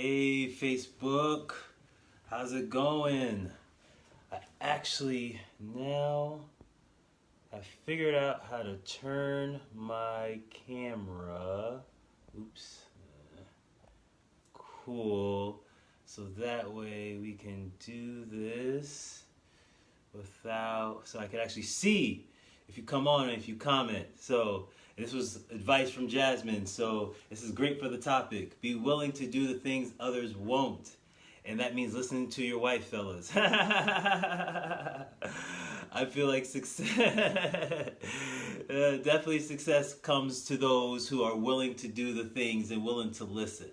Hey Facebook, how's it going? Now I figured out how to turn my camera. Oops. Cool. So that way we can do this so I can actually see if you come on and if you comment. So this was advice from Jasmine. So this is great for the topic. Be willing to do the things others won't. And that means listening to your wife, fellas. I feel like success, definitely success comes to those who are willing to do the things and willing to listen.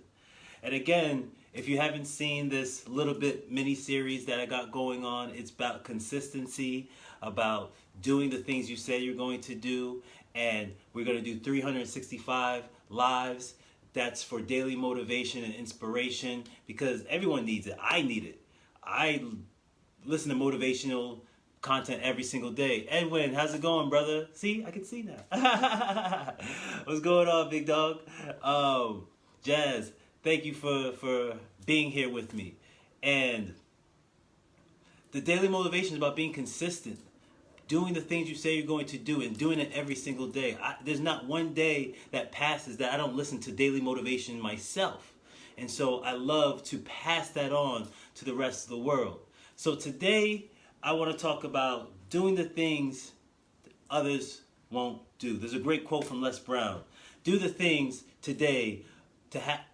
And again, if you haven't seen this little bit mini series that I got going on, it's about consistency, about doing the things you say you're going to do. And we're going to do 365 lives. That's for daily motivation and inspiration because everyone needs it. I need it. I listen to motivational content every single day. Edwin, how's it going, brother? See, I can see now. What's going on, big dog? Jazz, thank you for being here with me. And the daily motivation is about being consistent. Doing the things you say you're going to do and doing it every single day. There's not one day that passes that I don't listen to daily motivation myself. And so I love to pass that on to the rest of the world. So today I want to talk about doing the things that others won't do. There's a great quote from Les Brown. Do the things today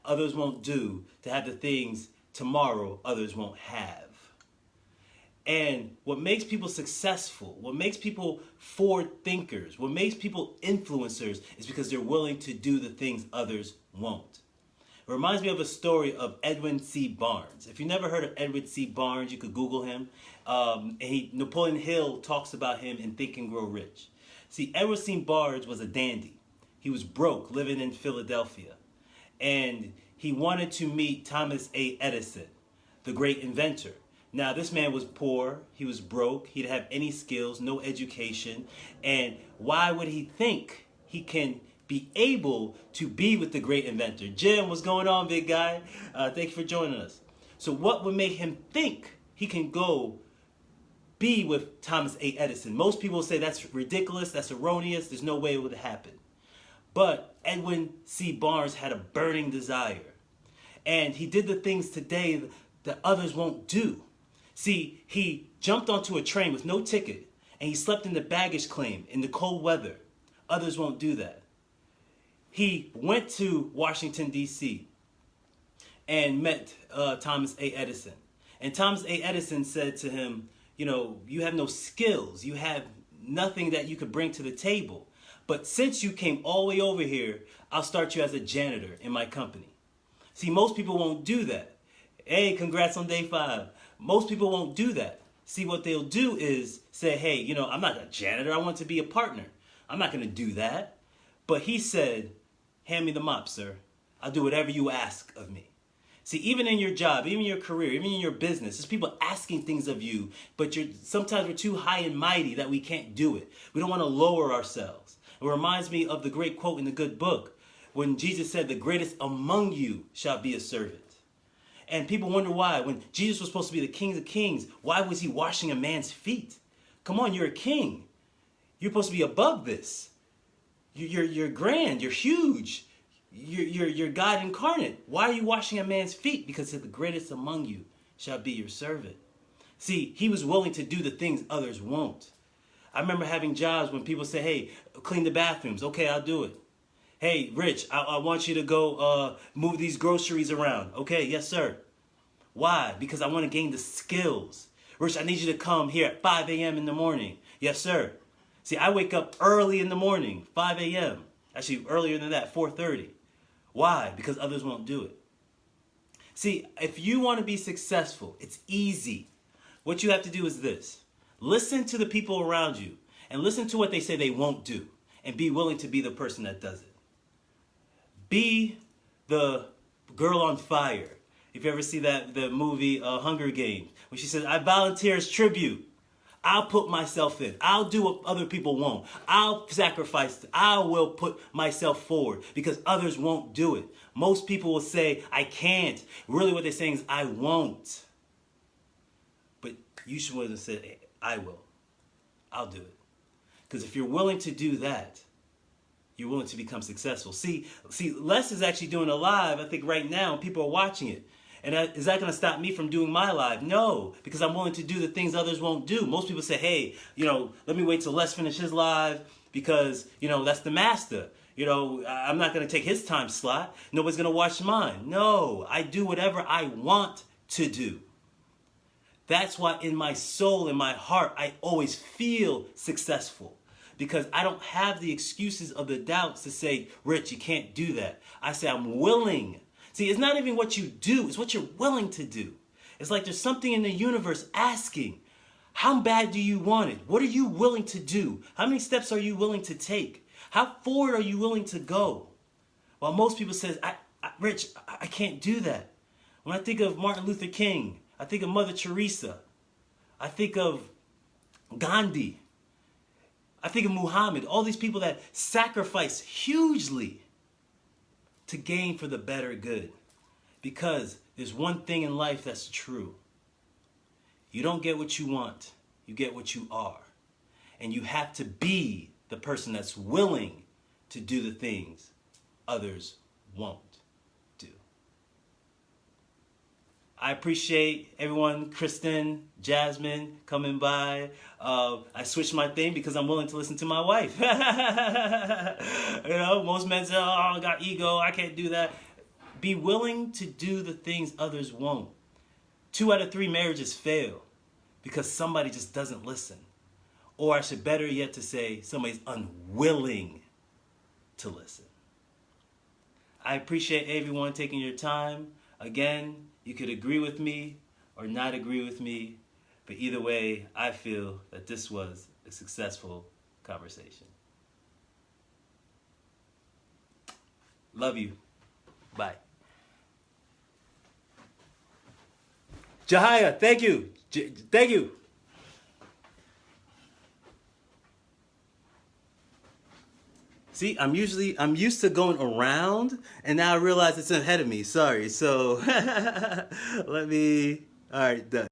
others won't do to have the things tomorrow others won't have. And what makes people successful, what makes people forward thinkers, what makes people influencers is because they're willing to do the things others won't. It reminds me of a story of Edwin C. Barnes. If you never heard of Edwin C. Barnes, you could Google him. Napoleon Hill talks about him in Think and Grow Rich. See, Edwin C. Barnes was a dandy. He was broke, living in Philadelphia. And he wanted to meet Thomas A. Edison, the great inventor. Now, this man was poor, he was broke, he didn't have any skills, no education, and why would he think he can be able to be with the great inventor? Jim, what's going on, big guy? Thank you for joining us. So what would make him think he can go be with Thomas A. Edison? Most people say that's ridiculous, that's erroneous, there's no way it would happen. But Edwin C. Barnes had a burning desire, and he did the things today that others won't do. See, he jumped onto a train with no ticket, and he slept in the baggage claim in the cold weather. Others won't do that. He went to Washington, D.C., and met Thomas A. Edison. And Thomas A. Edison said to him, you have no skills. You have nothing that you could bring to the table. But since you came all the way over here, I'll start you as a janitor in my company. See, most people won't do that. Hey, congrats on day 5. Most people won't do that. See, what they'll do is say, hey, I'm not a janitor. I want to be a partner. I'm not going to do that. But he said, hand me the mop, sir. I'll do whatever you ask of me. See, even in your job, even in your career, even in your business, there's people asking things of you, but sometimes we're too high and mighty that we can't do it. We don't want to lower ourselves. It reminds me of the great quote in the good book when Jesus said, the greatest among you shall be a servant. And people wonder why. When Jesus was supposed to be the King of Kings, why was he washing a man's feet? Come on, you're a king. You're supposed to be above this. You're grand. You're huge. You're God incarnate. Why are you washing a man's feet? Because the greatest among you shall be your servant. See, he was willing to do the things others won't. I remember having jobs when people say, hey, clean the bathrooms. Okay, I'll do it. Hey, Rich, I want you to go move these groceries around. Okay, yes, sir. Why? Because I want to gain the skills. Rich, I need you to come here at 5 a.m. in the morning. Yes, sir. See, I wake up early in the morning, 5 a.m. Actually, earlier than that, 4:30. Why? Because others won't do it. See, if you want to be successful, it's easy. What you have to do is this. Listen to the people around you and listen to what they say they won't do and be willing to be the person that does it. Be the girl on fire. If you ever see the movie Hunger Games, when she says, I volunteer as tribute. I'll put myself in. I'll do what other people won't. I'll sacrifice. I will put myself forward because others won't do it. Most people will say, I can't. Really what they're saying is, I won't. But you should want to say, hey, I will. I'll do it. Because if you're willing to do that, you're willing to become successful. See, Les is actually doing a live, I think right now, and people are watching it. And is that going to stop me from doing my live? No, because I'm willing to do the things others won't do. Most people say, hey, let me wait till Les finish his live because, that's the master. I'm not going to take his time slot. Nobody's going to watch mine. No, I do whatever I want to do. That's why in my soul, in my heart, I always feel successful. Because I don't have the excuses of the doubts to say, Rich, you can't do that. I say I'm willing. See, it's not even what you do, it's what you're willing to do. It's like there's something in the universe asking, how bad do you want it? What are you willing to do? How many steps are you willing to take? How forward are you willing to go? While most people say, Rich, I can't do that. When I think of Martin Luther King, I think of Mother Teresa. I think of Gandhi. I think of Muhammad. All these people that sacrifice hugely to gain for the better good. Because there's one thing in life that's true. You don't get what you want. You get what you are. And you have to be the person that's willing to do the things others won't do. I appreciate everyone, Kristen, Jasmine, coming by. I switched my thing because I'm willing to listen to my wife. Most men say, oh, I got ego, I can't do that. Be willing to do the things others won't. 2 out of 3 marriages fail because somebody just doesn't listen. Or I should better yet to say, somebody's unwilling to listen. I appreciate everyone taking your time. Again, you could agree with me or not agree with me, but either way, I feel that this was a successful conversation. Love you. Bye. Jahia, thank you. Thank you. See, I'm used to going around, and now I realize it's ahead of me. Sorry. So, all right, done.